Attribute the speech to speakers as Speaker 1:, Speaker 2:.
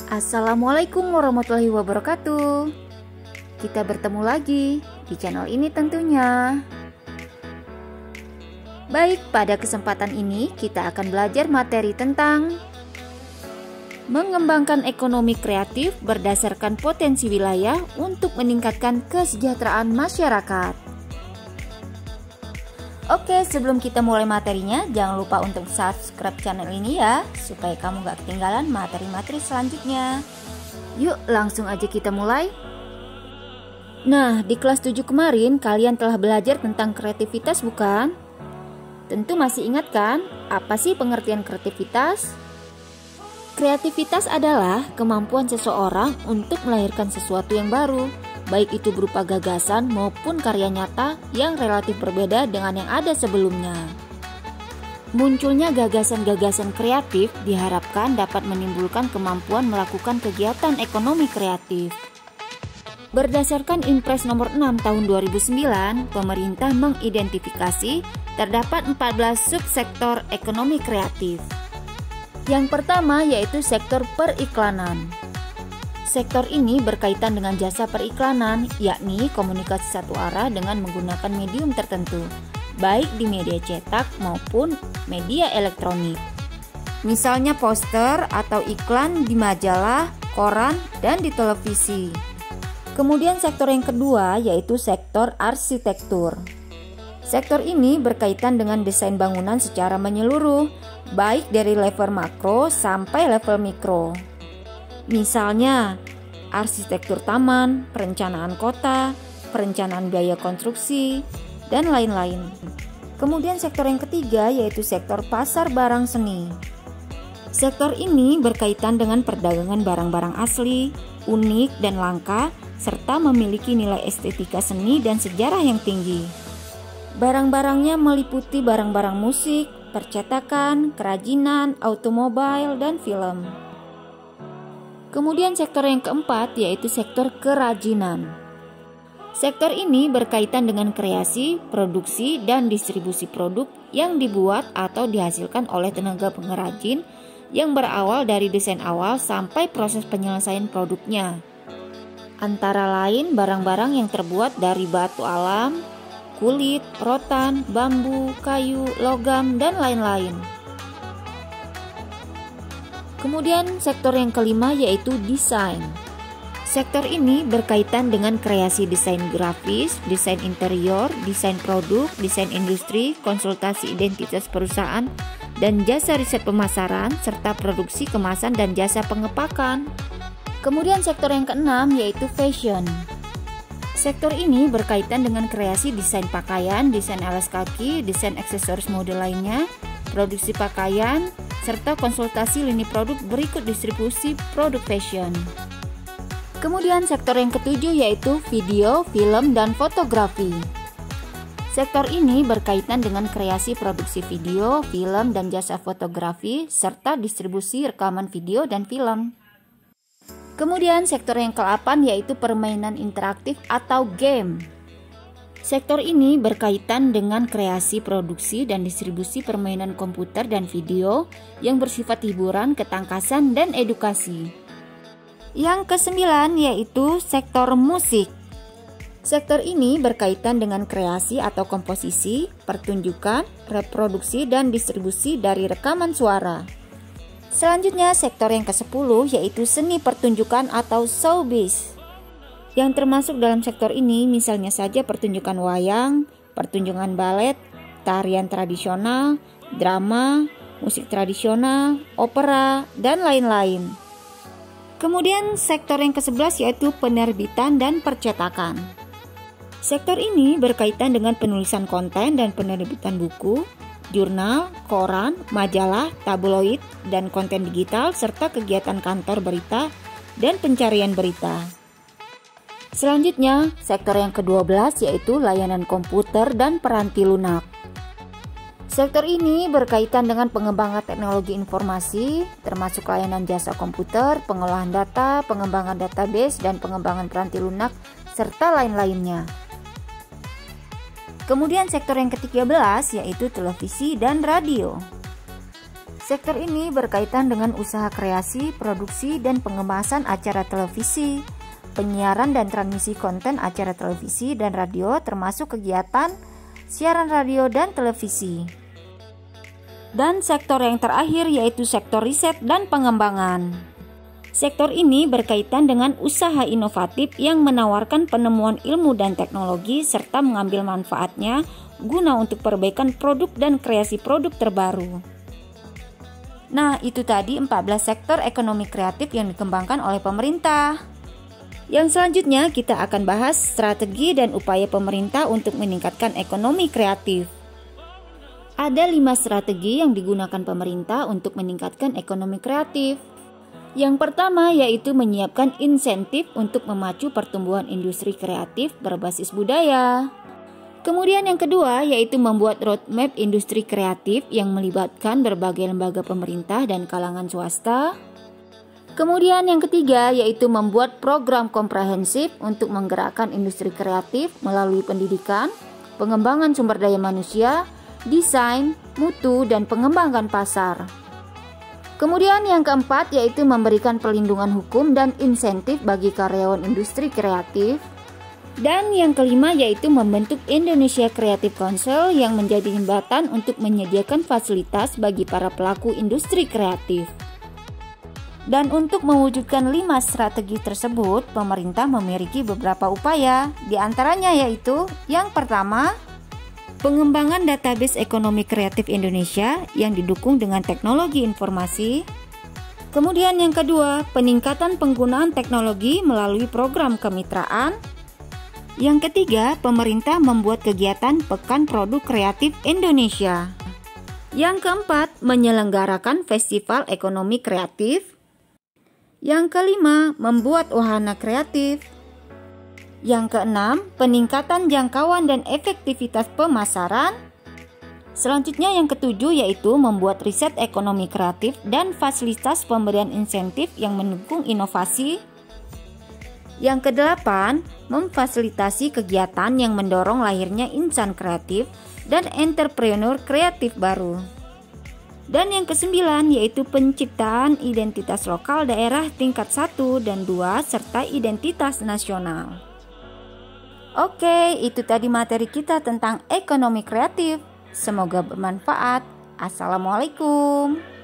Speaker 1: Assalamualaikum warahmatullahi wabarakatuh. Kita bertemu lagi di channel ini tentunya. Baik, pada kesempatan ini kita akan belajar materi tentang mengembangkan ekonomi kreatif berdasarkan potensi wilayah untuk meningkatkan kesejahteraan masyarakat. Oke, sebelum kita mulai materinya, jangan lupa untuk subscribe channel ini ya, supaya kamu gak ketinggalan materi-materi selanjutnya. Yuk, langsung aja kita mulai. Nah, di kelas 7 kemarin kalian telah belajar tentang kreativitas bukan? Tentu masih ingat kan, apa sih pengertian kreativitas? Kreativitas adalah kemampuan seseorang untuk melahirkan sesuatu yang baru, baik itu berupa gagasan maupun karya nyata yang relatif berbeda dengan yang ada sebelumnya. Munculnya gagasan-gagasan kreatif diharapkan dapat menimbulkan kemampuan melakukan kegiatan ekonomi kreatif. Berdasarkan Impres nomor 6 tahun 2009, pemerintah mengidentifikasi terdapat 14 subsektor ekonomi kreatif. Yang pertama yaitu sektor periklanan. Sektor ini berkaitan dengan jasa periklanan, yakni komunikasi satu arah dengan menggunakan medium tertentu, baik di media cetak maupun media elektronik. Misalnya poster atau iklan di majalah, koran, dan di televisi. Kemudian sektor yang kedua yaitu sektor arsitektur. Sektor ini berkaitan dengan desain bangunan secara menyeluruh, baik dari level makro sampai level mikro. Misalnya, arsitektur taman, perencanaan kota, perencanaan biaya konstruksi, dan lain-lain. Kemudian sektor yang ketiga yaitu sektor pasar barang seni. Sektor ini berkaitan dengan perdagangan barang-barang asli, unik dan langka, serta memiliki nilai estetika seni dan sejarah yang tinggi. Barang-barangnya meliputi barang-barang musik, percetakan, kerajinan, automobil, dan film. Kemudian sektor yang keempat yaitu sektor kerajinan. Sektor ini berkaitan dengan kreasi, produksi, dan distribusi produk yang dibuat atau dihasilkan oleh tenaga pengrajin yang berawal dari desain awal sampai proses penyelesaian produknya. Antara lain barang-barang yang terbuat dari batu alam, kulit, rotan, bambu, kayu, logam, dan lain-lain. Kemudian sektor yang kelima yaitu desain. Sektor ini berkaitan dengan kreasi desain grafis, desain interior, desain produk, desain industri, konsultasi identitas perusahaan, dan jasa riset pemasaran, serta produksi kemasan dan jasa pengepakan. Kemudian sektor yang keenam yaitu fashion. Sektor ini berkaitan dengan kreasi desain pakaian, desain alas kaki, desain aksesoris mode lainnya, produksi pakaian, serta konsultasi lini produk berikut distribusi produk fashion. Kemudian sektor yang ketujuh yaitu video, film, dan fotografi. Sektor ini berkaitan dengan kreasi produksi video, film, dan jasa fotografi, serta distribusi rekaman video dan film. Kemudian sektor yang ke-8 yaitu permainan interaktif atau game. Sektor ini berkaitan dengan kreasi, produksi, dan distribusi permainan komputer dan video yang bersifat hiburan, ketangkasan, dan edukasi. Yang ke-9 yaitu sektor musik. Sektor ini berkaitan dengan kreasi atau komposisi, pertunjukan, reproduksi, dan distribusi dari rekaman suara. Selanjutnya sektor yang ke-10 yaitu seni pertunjukan atau showbiz. Yang termasuk dalam sektor ini misalnya saja pertunjukan wayang, pertunjukan balet, tarian tradisional, drama, musik tradisional, opera, dan lain-lain. Kemudian sektor yang ke-11 yaitu penerbitan dan percetakan. Sektor ini berkaitan dengan penulisan konten dan penerbitan buku, jurnal, koran, majalah, tabloid, dan konten digital, serta kegiatan kantor berita dan pencarian berita. Selanjutnya, sektor yang ke-12 yaitu layanan komputer dan peranti lunak. Sektor ini berkaitan dengan pengembangan teknologi informasi, termasuk layanan jasa komputer, pengolahan data, pengembangan database, dan pengembangan peranti lunak, serta lain-lainnya. Kemudian sektor yang ke-13 yaitu televisi dan radio. Sektor ini berkaitan dengan usaha kreasi, produksi, dan pengemasan acara televisi, penyiaran dan transmisi konten acara televisi dan radio, termasuk kegiatan siaran radio dan televisi. Dan sektor yang terakhir yaitu sektor riset dan pengembangan. Sektor ini berkaitan dengan usaha inovatif yang menawarkan penemuan ilmu dan teknologi serta mengambil manfaatnya guna untuk perbaikan produk dan kreasi produk terbaru. Nah, itu tadi 14 sektor ekonomi kreatif yang dikembangkan oleh pemerintah. Yang selanjutnya kita akan bahas strategi dan upaya pemerintah untuk meningkatkan ekonomi kreatif. Ada 5 strategi yang digunakan pemerintah untuk meningkatkan ekonomi kreatif. Yang pertama yaitu menyiapkan insentif untuk memacu pertumbuhan industri kreatif berbasis budaya. Kemudian yang kedua yaitu membuat roadmap industri kreatif yang melibatkan berbagai lembaga pemerintah dan kalangan swasta. Kemudian yang ketiga yaitu membuat program komprehensif untuk menggerakkan industri kreatif melalui pendidikan, pengembangan sumber daya manusia, desain, mutu, dan pengembangan pasar. Kemudian yang keempat yaitu memberikan perlindungan hukum dan insentif bagi karyawan industri kreatif. Dan yang kelima yaitu membentuk Indonesia Creative Council yang menjadi jembatan untuk menyediakan fasilitas bagi para pelaku industri kreatif. Dan untuk mewujudkan 5 strategi tersebut, pemerintah memiliki beberapa upaya. Di antaranya yaitu yang pertama, pengembangan database ekonomi kreatif Indonesia yang didukung dengan teknologi informasi. Kemudian yang kedua, peningkatan penggunaan teknologi melalui program kemitraan. Yang ketiga, pemerintah membuat kegiatan Pekan Produk Kreatif Indonesia. Yang keempat, menyelenggarakan Festival Ekonomi Kreatif. Yang kelima, membuat wahana kreatif. Yang keenam, peningkatan jangkauan dan efektivitas pemasaran. Selanjutnya yang ketujuh yaitu membuat riset ekonomi kreatif dan fasilitas pemberian insentif yang mendukung inovasi. Yang kedelapan, memfasilitasi kegiatan yang mendorong lahirnya insan kreatif dan entrepreneur kreatif baru. Dan yang kesembilan yaitu penciptaan identitas lokal daerah tingkat 1 dan 2 serta identitas nasional. Oke, itu tadi materi kita tentang ekonomi kreatif. Semoga bermanfaat. Assalamualaikum.